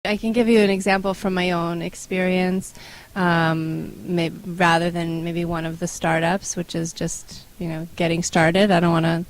I can give you an example from my own experience, rather than maybe one of the startups, which is just, getting started. I don't want to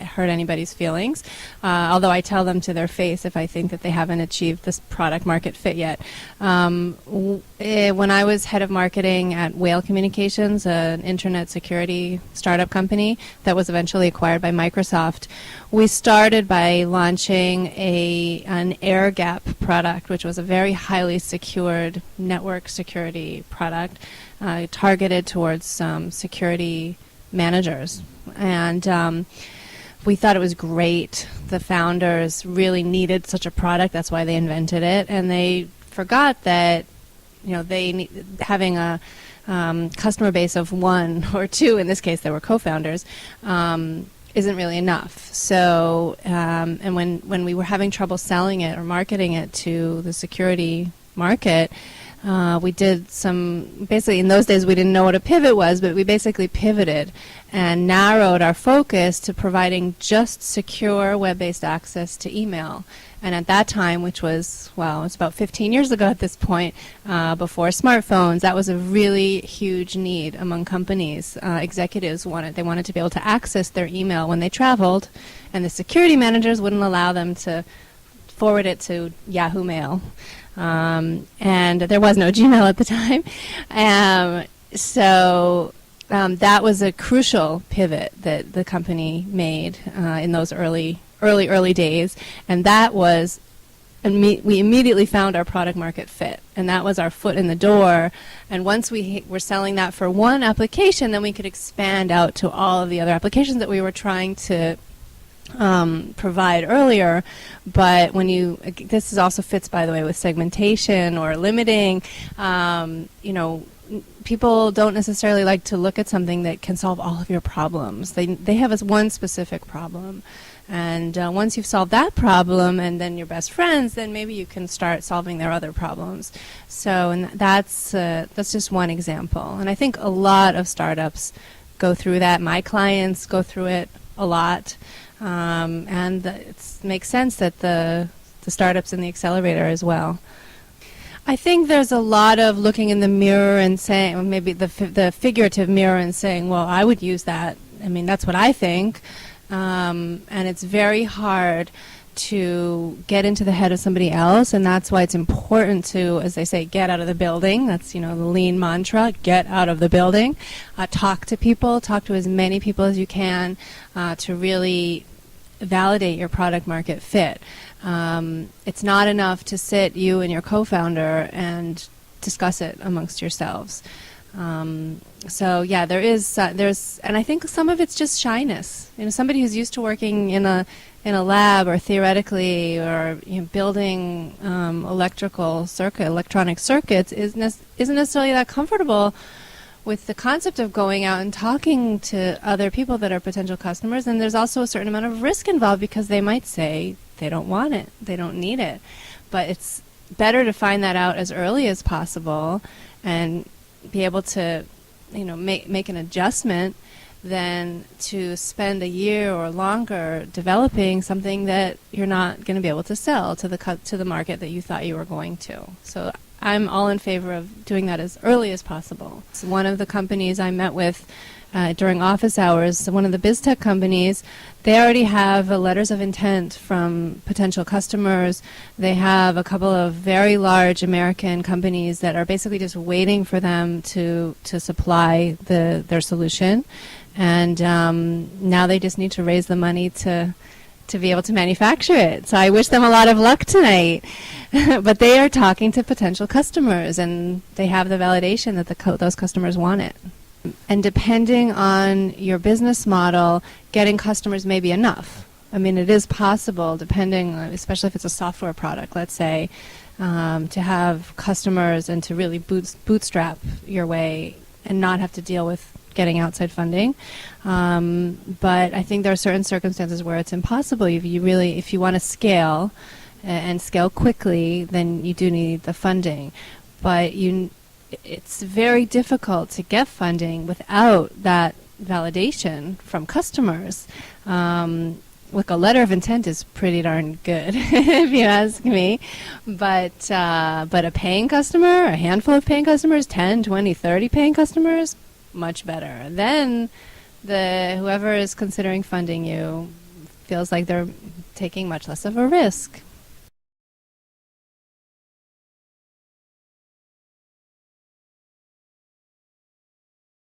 hurt anybody's feelings, although I tell them to their face if I think that they haven't achieved this product market fit yet. When I was head of marketing at Whale Communications, an internet security startup company that was eventually acquired by Microsoft, we started by launching an air gap product, which was a very highly secured network security product targeted towards security managers. And we thought it was great. The founders really needed such a product. That's why they invented it. And they forgot that, having a customer base of one or two, in this case there were co-founders, isn't really enough. So, and when we were having trouble selling it or marketing it to the security market, we did basically in those days we didn't know what a pivot was, but we basically pivoted and narrowed our focus to providing just secure web-based access to email. And at that time, which was, it's about 15 years ago at this point, before smartphones, that was a really huge need among companies. Executives wanted to be able to access their email when they traveled, and the security managers wouldn't allow them to forward it to Yahoo Mail. And there was no Gmail at the time. So that was a crucial pivot that the company made in those early days. And that was, we immediately found our product market fit. And that was our foot in the door. And once we were selling that for one application, then we could expand out to all of the other applications that we were trying to provide earlier. But this also fits, by the way, with segmentation or limiting. People don't necessarily like to look at something that can solve all of your problems. They have one specific problem, and once you've solved that problem, and then you're best friends, then maybe you can start solving their other problems. So, and that's just one example. And I think a lot of startups go through that. My clients go through it a lot. And it makes sense that the startups in the accelerator as well. I think there's a lot of looking in the mirror and saying, or maybe the figurative mirror, and saying, well, I would use that. I mean, that's what I think. And it's very hard to get into the head of somebody else, and that's why it's important to, as they say, get out of the building. That's, the lean mantra, get out of the building. Talk to people, talk to as many people as you can to really validate your product market fit. It's not enough to sit, you and your co-founder, and discuss it amongst yourselves. So yeah, there's, and I think some of it's just shyness. Somebody who's used to working in a lab, or theoretically, or building electronic circuits, isn't necessarily that comfortable with the concept of going out and talking to other people that are potential customers. And there's also a certain amount of risk involved, because they might say they don't want it, they don't need it. But it's better to find that out as early as possible and be able to make an adjustment than to spend a year or longer developing something that you're not going to be able to sell to the market that you thought you were going to. So I'm all in favor of doing that as early as possible. So one of the companies I met with during office hours, one of the BizTEC companies, they already have letters of intent from potential customers. They have a couple of very large American companies that are basically just waiting for them to supply their solution. And now they just need to raise the money to be able to manufacture it. So I wish them a lot of luck tonight. But they are talking to potential customers, and they have the validation that those customers want it. And depending on your business model, getting customers may be enough. I mean, it is possible, depending, especially if it's a software product, let's say, to have customers and to really bootstrap your way and not have to deal with getting outside funding. But I think there are certain circumstances where it's impossible. If you want to scale and scale quickly, then you do need the funding. But it's very difficult to get funding without that validation from customers. look, a letter of intent is pretty darn good, if you ask me. But a paying customer, a handful of paying customers, 10, 20, 30 paying customers, much better. Then whoever is considering funding you feels like they're taking much less of a risk.